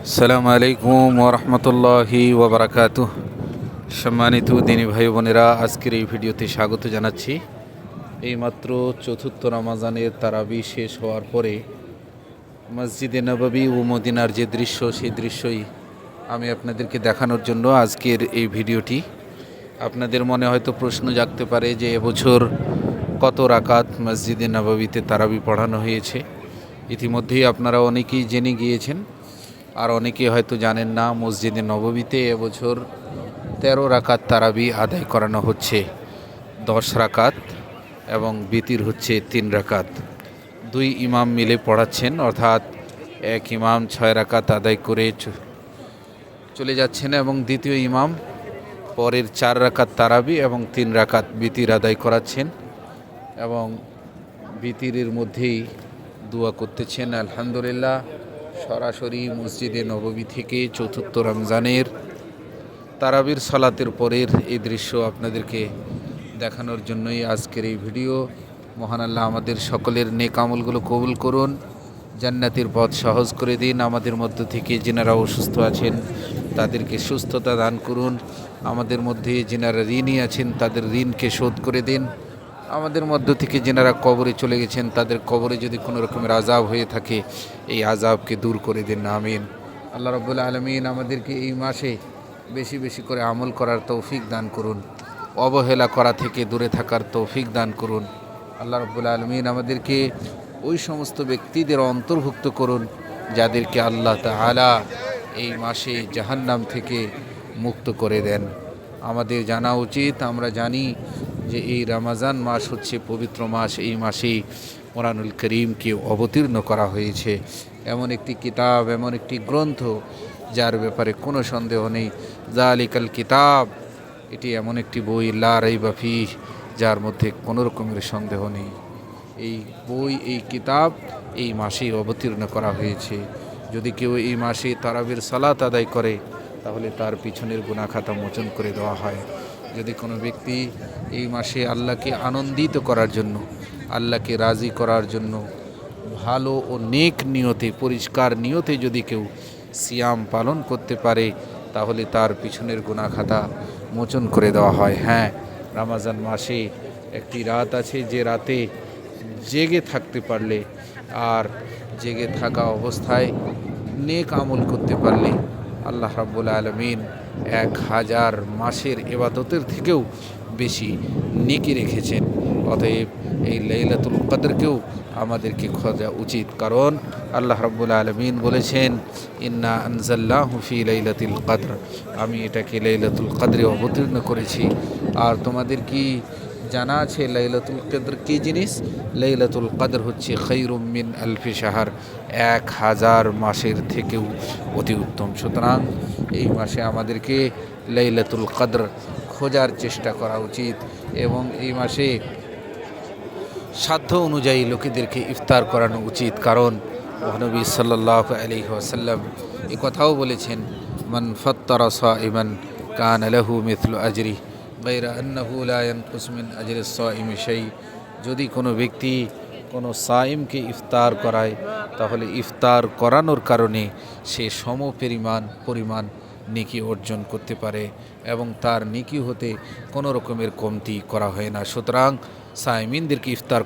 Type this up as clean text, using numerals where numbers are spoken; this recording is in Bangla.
আসসালামু আলাইকুম ওরহমতুল্লাহি ওবরাকাতুহ। সম্মানিত দিনী ভাই বোনেরা, আজকের এই ভিডিওতে স্বাগত জানাচ্ছি। এইমাত্র চতুর্থ রমাজানের তারাবি শেষ হওয়ার পরে মসজিদে নববী ও মদিনার যে দৃশ্য, সেই দৃশ্যই আমি আপনাদেরকে দেখানোর জন্য আজকের এই ভিডিওটি। আপনাদের মনে হয়তো প্রশ্ন জাগতে পারে যে এবছর কত রাকাত মসজিদে নববীতে তারাবি পড়ানো হয়েছে। ইতিমধ্যেই আপনারা অনেকেই জেনে গিয়েছেন, আর অনেকে হয়তো জানেন না, মসজিদে নববীতে এবছর 13 রাকাত তারাবি আদায় করানো হচ্ছে। 10 রাকাত এবং বিতির হচ্ছে 3 রাকাত। 2 ইমাম মিলে পড়াচ্ছেন, অর্থাৎ এক ইমাম 6 রাকাত আদায় করে চলে যাচ্ছেন এবং দ্বিতীয় ইমাম পরের 4 রাকাত তারাবি এবং 3 রাকাত বিতির আদায় করাচ্ছেন এবং বিতিরের মধ্যেই দোয়া করতেছেন। আলহামদুলিল্লাহ, সরাসরি মসজিদে নববী থেকে চতুর্থ রমজানের তারাবির সালাতের পরের এই দৃশ্য আপনাদেরকে দেখানোর জন্যই আজকের এই ভিডিও। মহান আল্লাহ আমাদের সকলের নেক আমলগুলো কবুল করুন, জান্নাতের পথ সহজ করে দিন। আমাদের মধ্য থেকে যিনারা অসুস্থ আছেন তাদেরকে সুস্থতা দান করুন। আমাদের মধ্যে যিনারা ঋণী আছেন তাদের ঋণকে শোধ করে দিন। আমাদের মধ্য থেকে যিনারা কবরে চলে গেছেন তাদের কবরে যদি কোনো রকমের আযাব হয়ে থাকে, এই আযাবকে দূর করে দিন, আমিন। আল্লাহ রাব্বুল আলামিন আমাদেরকে এই মাসে বেশি বেশি করে আমল করার তৌফিক দান করুন, অবহেলা করা থেকে দূরে থাকার তৌফিক দান করুন। আল্লাহ রাব্বুল আলামিন আমাদেরকে ওই সমস্ত ব্যক্তিদের অন্তর্ভুক্ত করুন যাদেরকে আল্লাহ তাআলা এই মাসে জাহান্নাম থেকে মুক্ত করে দেন। আমাদের জানা উচিত, আমরা জানি যে এই রমজান মাস হচ্ছে পবিত্র মাস। এই মাসেই কোরআনুল করিমকে অবতীর্ণ করা হয়েছে, এমন একটি কিতাব, এমন একটি গ্রন্থ যার ব্যাপারে কোনো সন্দেহ নেই। যালিকাল কিতাব, এটি এমন একটি বই, লা রাইবা ফীহ, যার মধ্যে কোনো রকমের সন্দেহ নেই। এই বই, এই কিতাব এই মাসেই অবতীর্ণ করা হয়েছে। যদি কেউ এই মাসে তারাবির সালাত আদায় করে তাহলে তার পিছনের গুনাহ খাতা মোচন করে দেওয়া হয়। যদি কোনো ব্যক্তি এই মাসে আল্লাহকে আনন্দিত করার জন্য, আল্লাহকে রাজি করার জন্য ভালো ও নেক নিয়তে, পরিষ্কার নিয়তে যদি কেউ সিয়াম পালন করতে পারে তাহলে তার পিছনের গুনাহ খাতা মোচন করে দেওয়া হয়। হ্যাঁ, রমজান মাসে একটি রাত আছে যে রাতে জেগে থাকতে পারলে আর জেগে থাকা অবস্থায় নেক আমল করতে পারলে আল্লাহ রাব্বুল আলামিন 1000 মাসের ইবাদতের থেকেও বেশি নেকি রেখেছেন। অতএব এই লাইলাতুল কদরকেও আমাদেরকে খোঁজা উচিত, কারণ আল্লাহ রাব্বুল আলামিন বলেছেন, ইন্না আনজালনাহু ফি লাইলাতুল কদর, আমি এটাকে লাইলাতুল কদরে অবতীর্ণ করেছি। আর তোমাদের কি জানা আছে লাইলাতুল কদর কী জিনিস? লাইলাতুল কদর হচ্ছে খায়রুম মিন আলফি শাহর, 1000 মাসের থেকেও অতি উত্তম। সুতরাং এই মাসে আমাদেরকে লাইলাতুল কদর খোঁজার চেষ্টা করা উচিত এবং এই মাসে সাধ্য অনুযায়ী লোকেদেরকে ইফতার করানো উচিত, কারণ নবী সাল্লাল্লাহু আলাইহি ওয়াসাল্লাম এই কথাও বলেছেন, মান ফাত্তারা সাইমান কানা লাহু মিথলু আজরি গায়রা আন্নাহু লা ইয়ানকুস মিন আজরি সাইমি শাই। যদি কোনো ব্যক্তি কোনো সাইমকে ইফতার করায় তাহলে ইফতার করানোর কারণে সে পরিমাণ নেকি অর্জন করতে পারে এবং তার নেকি হতে কোনো রকমের কমতি করা হয় না। সুতরাং সাইমিনদেরকে ইফতার